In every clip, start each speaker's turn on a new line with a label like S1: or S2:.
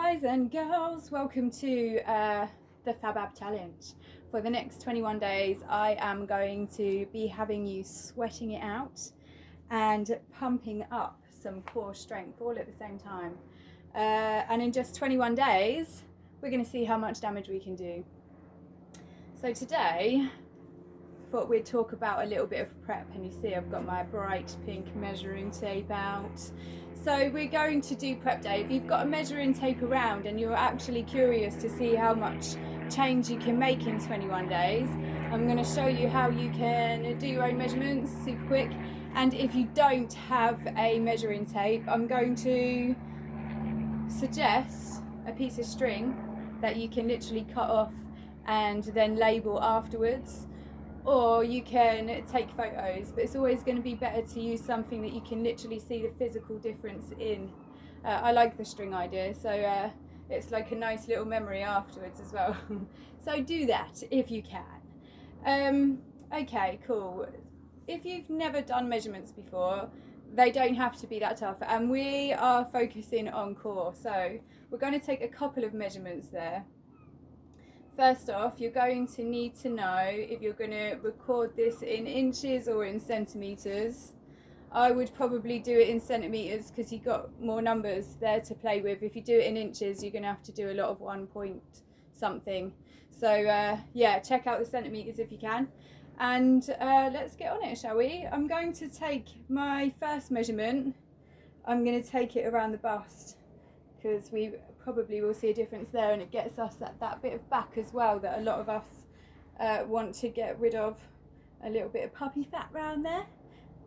S1: guys and girls, welcome to the Fab Ab challenge. For the next 21 days I am going to be having you sweating it out and pumping up some core strength all at the same time, and in just 21 days we're going to see how much damage we can do. So today I thought we'd talk about a little bit of prep, and you see I've got my bright pink measuring tape out. So we're going to do prep day. If you've got a measuring tape around and you're actually curious to see how much change you can make in 21 days, I'm going to show you how you can do your own measurements super quick. And if you don't have a measuring tape, I'm going to suggest a piece of string that you can literally cut off and then label afterwards. Or you can take photos, but it's always going to be better to use something that you can literally see the physical difference in. I like the string idea, so it's like a nice little memory afterwards as well. So do that if you can. Okay, cool. If you've never done measurements before, they don't have to be that tough, and we are focusing on core, so we're going to take a couple of measurements there. First off, you're going to need to know if you're going to record this in inches or in centimetres. I would probably do it in centimetres because you've got more numbers there to play with. If you do it in inches, you're going to have to do a lot of 1 point something. So yeah, check out the centimetres if you can. And let's get on it, shall we? I'm going to take my first measurement. I'm going to take it around the bust, because we probably will see a difference there, and it gets us at that bit of back as well that a lot of us want to get rid of. A little bit of puppy fat round there.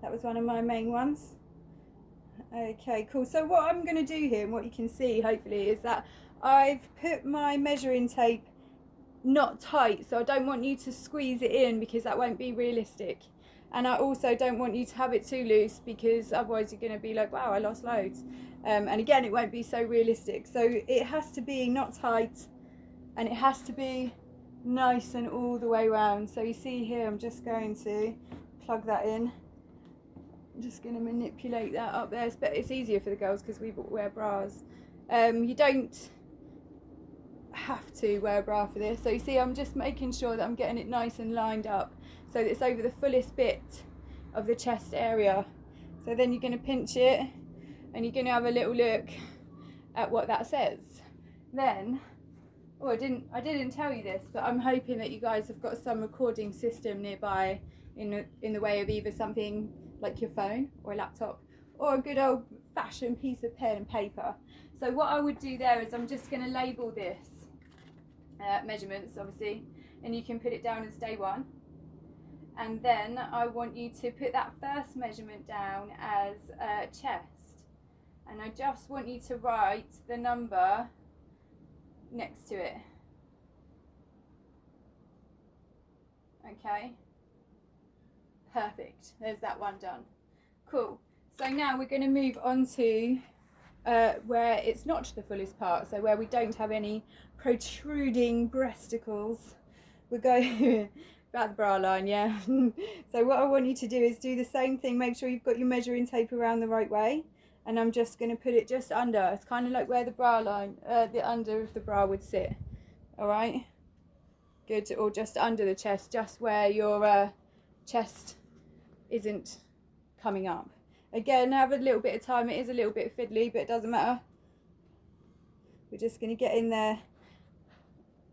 S1: That was one of my main ones. Okay, cool. So what I'm going to do here, and what you can see hopefully, is that I've put my measuring tape not tight, so I don't want you to squeeze it in because that won't be realistic. And I also don't want you to have it too loose, because otherwise you're going to be like, wow, I lost loads. And again, it won't be so realistic. So it has to be not tight, and it has to be nice and all the way around. So you see here, I'm just going to plug that in. I'm just going to manipulate that up there. It's easier for the girls because we wear bras. You don't have to wear a bra for this. So you see, I'm just making sure that I'm getting it nice and lined up so that it's over the fullest bit of the chest area. So then you're going to pinch it, and you're going to have a little look at what that says. Then, oh, I didn't tell you this, but I'm hoping that you guys have got some recording system nearby, in the way of either something like your phone or a laptop, or a good old fashioned piece of pen and paper. So what I would do there is I'm just going to label this measurements, obviously, and you can put it down as day 1. And then I want you to put that first measurement down as chest, and I just want you to write the number next to it. Okay, perfect. There's that one done. Cool. So now we're going to move on to where it's not the fullest part, so where we don't have any protruding breasticles. We're going about the bra line, yeah. So what I want you to do is do the same thing. Make sure you've got your measuring tape around the right way, and I'm just going to put it just under. It's kind of like where the bra line, the under of the bra would sit. All right, good. Or just under the chest, just where your chest isn't coming up. Again, have a little bit of time. It is a little bit fiddly, but it doesn't matter. We're just going to get in there.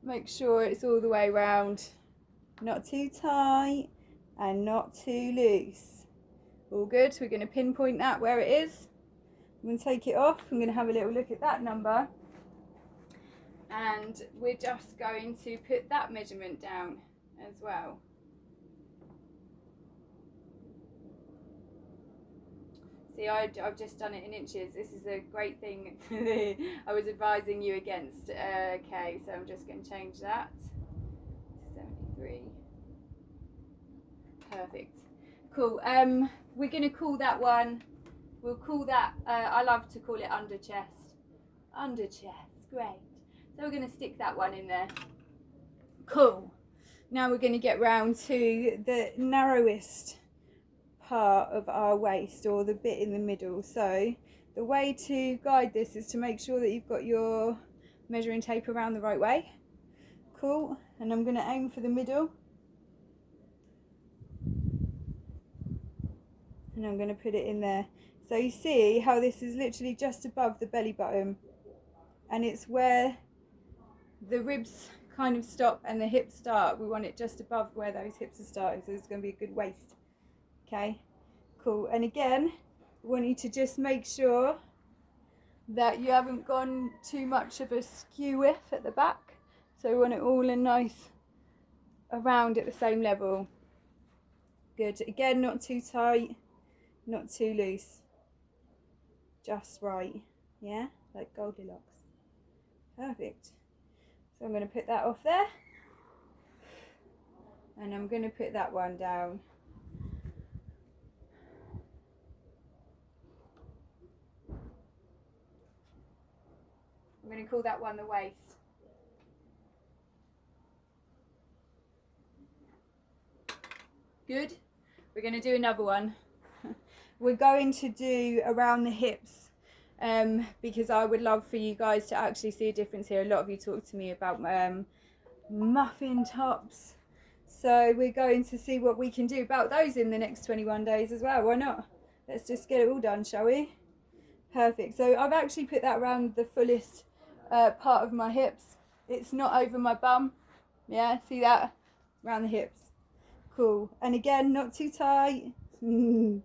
S1: Make sure it's all the way around. Not too tight and not too loose. All good. We're going to pinpoint that where it is. I'm going to take it off. I'm going to have a little look at that number. And we're just going to put that measurement down as well. See, I've just done it in inches. This is a great thing I was advising you against. Okay, so I'm just going to change that to 73. Perfect. Cool. We're going to call that one, we'll call that, I love to call it under chest. Under chest, great. So we're going to stick that one in there. Cool. Now we're going to get round to the narrowest part of our waist, or the bit in the middle. So the way to guide this is to make sure that you've got your measuring tape around the right way. Cool, and I'm going to aim for the middle. And I'm going to put it in there. So you see how this is literally just above the belly button, and it's where the ribs kind of stop and the hips start. We want it just above where those hips are starting, so it's going to be a good waist. Okay, cool. And again, I want you to just make sure that you haven't gone too much of a skew width at the back. So we want it all in nice around at the same level. Good. Again, not too tight, not too loose. Just right. Yeah, like Goldilocks. Perfect. So I'm going to put that off there. And I'm going to put that one down. I'm going to call that one the waist. Good. We're going to do another one. We're going to do around the hips, because I would love for you guys to actually see a difference here. A lot of you talk to me about muffin tops. So we're going to see what we can do about those in the next 21 days as well. Why not? Let's just get it all done, shall we? Perfect. So I've actually put that around the fullest part of my hips. It's not over my bum. Yeah, see that? Around the hips. Cool. And again, not too tight. Don't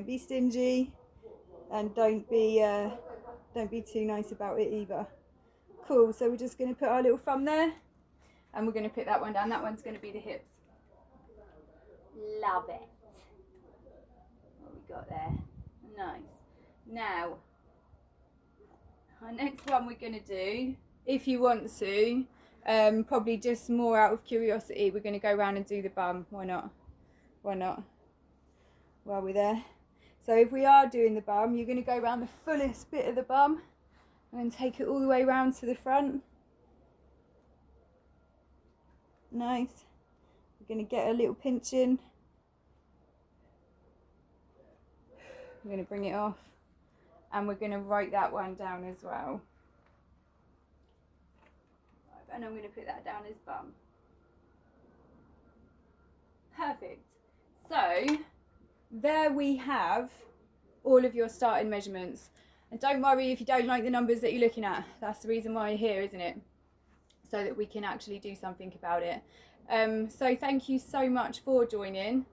S1: be stingy, and don't be too nice about it either. Cool. So we're just going to put our little thumb there, and we're going to put that one down. That one's going to be the hips. Love it. What we got there? Nice. Now, our next one we're going to do, if you want to, probably just more out of curiosity, we're going to go around and do the bum. Why not? Why not? While we're there. So if we are doing the bum, you're going to go around the fullest bit of the bum and then take it all the way around to the front. Nice. We're going to get a little pinch in. We're going to bring it off, and we're going to write that one down as well. And I'm going to put that down as bum. Perfect. So there we have all of your starting measurements. And don't worry if you don't like the numbers that you're looking at. That's the reason why you're here, isn't it? So that we can actually do something about it. So thank you so much for joining.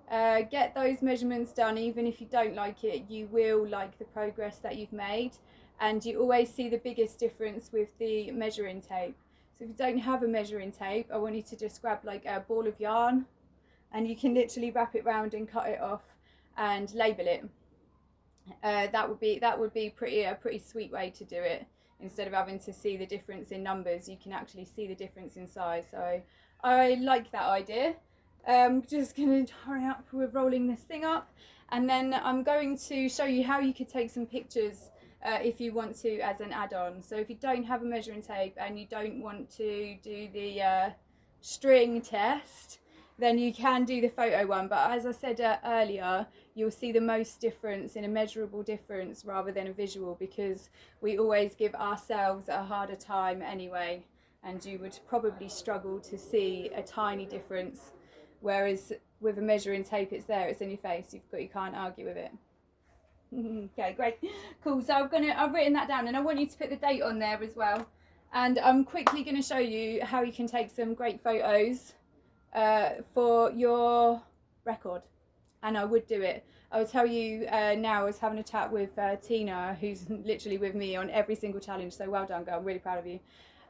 S1: Get those measurements done. Even if you don't like it, you will like the progress that you've made. And you always see the biggest difference with the measuring tape. So if you don't have a measuring tape, I want you to just grab like a ball of yarn, and you can literally wrap it round and cut it off and label it. That would be a pretty sweet way to do it. Instead of having to see the difference in numbers, you can actually see the difference in size. So I like that idea. Just gonna hurry up with rolling this thing up, and then I'm going to show you how you could take some pictures if you want to as an add-on. So if you don't have a measuring tape and you don't want to do the string test, then you can do the photo one. But as I said earlier, you'll see the most difference in a measurable difference rather than a visual, because we always give ourselves a harder time anyway, and you would probably struggle to see a tiny difference, whereas with a measuring tape, it's there, it's in your face, you can't argue with it. Okay, great, cool. So I've written that down, and I want you to put the date on there as well, and I'm quickly going to show you how you can take some great photos for your record. And I would do it. I will tell you now, I was having a chat with Tina, who's literally with me on every single challenge, so well done girl, I'm really proud of you,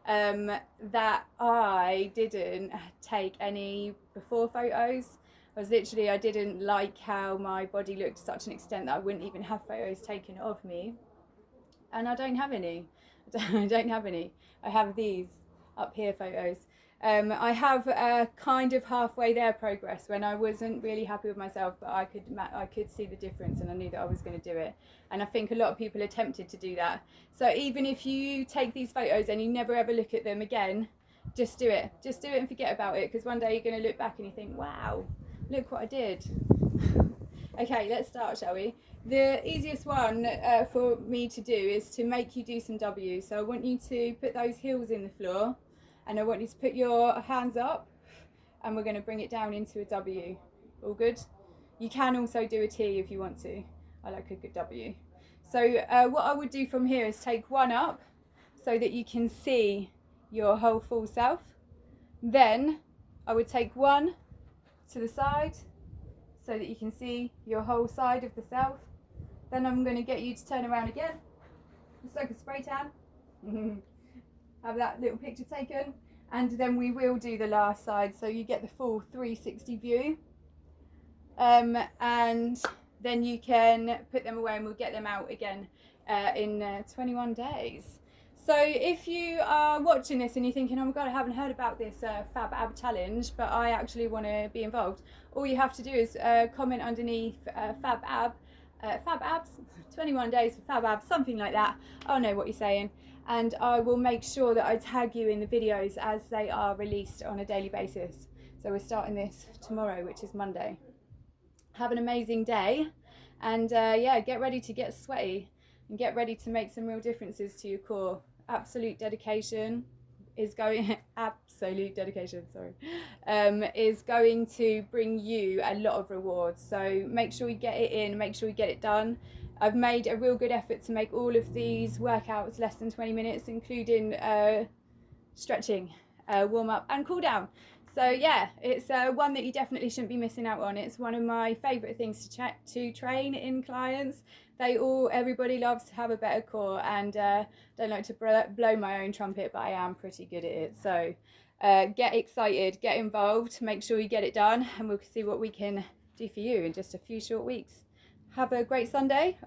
S1: that I didn't take any before photos. I didn't like how my body looked to such an extent that I wouldn't even have photos taken of me, and I don't have any. I don't have any. I have these up here photos. I have kind of halfway there progress when I wasn't really happy with myself, but I could see the difference, and I knew that I was going to do it. And I think a lot of people are tempted to do that. So even if you take these photos and you never ever look at them again, just do it. Just do it and forget about it, because one day you're going to look back and you think, wow, look what I did. Okay, let's start, shall we? The easiest one for me to do is to make you do some W's. So I want you to put those heels in the floor, and I want you to put your hands up, and we're going to bring it down into a W. All good? You can also do a T if you want to. I like a good W. So what I would do from here is take one up so that you can see your whole full self. Then I would take one to the side so that you can see your whole side of the self. Then I'm going to get you to turn around again. It's like a spray tan. Have that little picture taken. And then we will do the last side so you get the full 360 view. And then you can put them away and we'll get them out again in 21 days. So if you are watching this and you're thinking, oh my God, I haven't heard about this Fab Ab challenge, but I actually want to be involved, all you have to do is comment underneath Fab Abs, 21 days for Fab Abs, something like that. I'll know what you're saying. And I will make sure that I tag you in the videos as they are released on a daily basis. So we're starting this tomorrow, which is Monday. Have an amazing day, and yeah, get ready to get sweaty and get ready to make some real differences to your core. Absolute dedication is going is going to bring you a lot of rewards. So make sure you get it in, make sure you get it done. I've made a real good effort to make all of these workouts less than 20 minutes, including stretching, warm up and cool down. So yeah, it's one that you definitely shouldn't be missing out on. It's one of my favourite things to train in clients. Everybody loves to have a better core, and don't like to blow my own trumpet, but I am pretty good at it. So get excited, get involved, make sure you get it done, and we'll see what we can do for you in just a few short weeks. Have a great Sunday.